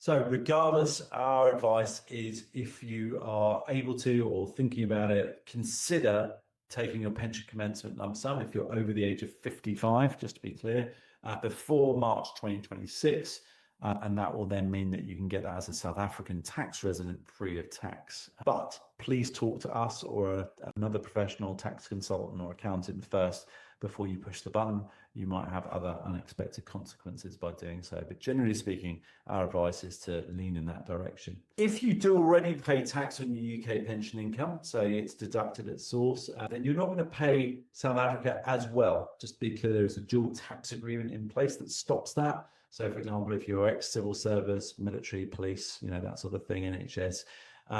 So regardless, our advice is if you are able to or thinking about it, consider taking your pension commencement lump sum if you're over the age of 55, just to be clear, before March 2026. And that will then mean that you can get that as a South African tax resident free of tax. But please talk to us or another professional tax consultant or accountant first before you push the button. You might have other unexpected consequences by doing so. But generally speaking, our advice is to lean in that direction. If you do already pay tax on your UK pension income, so it's deducted at source, then you're not going to pay South Africa as well. Just be clear, there is a dual tax agreement in place that stops that. So for example, if you're ex-civil service, military, police, that sort of thing, NHS,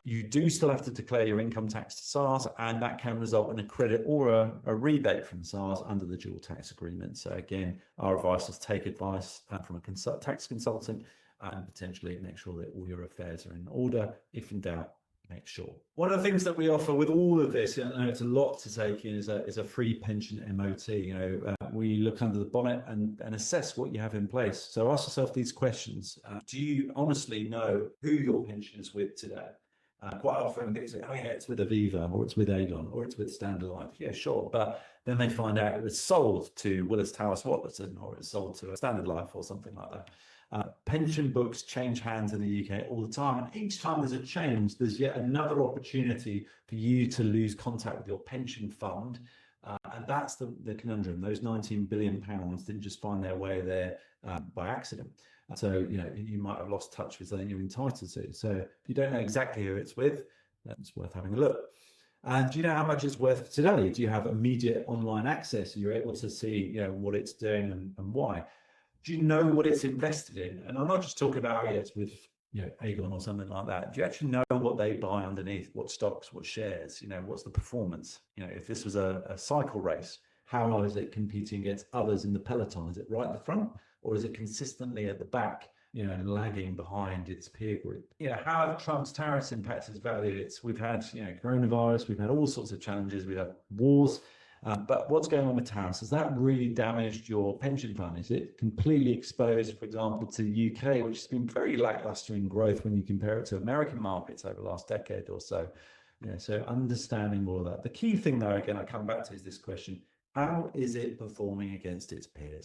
you do still have to declare your income tax to SARS, and that can result in a credit or a rebate from SARS under the dual tax agreement. So again, our advice is take advice from a tax consultant and potentially make sure that all your affairs are in order. If in doubt, make sure. One of the things that we offer with all of this, I know it's a lot to take in, is a free pension MOT. We look under the bonnet and assess what you have in place. So ask yourself these questions. Do you honestly know who your pension is with today? Quite often they say, oh yeah, it's with Aviva, or it's with Aegon, or it's with Standard Life. Yeah, sure. But then they find out it was sold to Willis Towers Watson, or it's sold to a Standard Life or something like that. Pension books change hands in the UK all the time, and each time there's a change, there's yet another opportunity for you to lose contact with your pension fund. And that's the conundrum. Those £19 billion didn't just find their way there by accident. So, you might have lost touch with something you're entitled to. So if you don't know exactly who it's with, that's worth having a look. And do you know how much it's worth today? Do you have immediate online access? You're able to see, what it's doing and why. Do you know what it's invested in? And I'm not just talking about it's with Aegon or something like that. Do you actually know what they buy underneath? What stocks, what shares? What's the performance? If this was a cycle race, how is it competing against others in the peloton? Is it right at the front, or is it consistently at the back, lagging behind its peer group? How have Trump's tariffs impacted its value? We've had, coronavirus, we've had all sorts of challenges, we've had wars. But what's going on with tariffs? Has that really damaged your pension fund? Is it completely exposed, for example, to the UK, which has been very lackluster in growth when you compare it to American markets over the last decade or so? So understanding all of that. The key thing, though, again, I come back to is this question: how is it performing against its peers?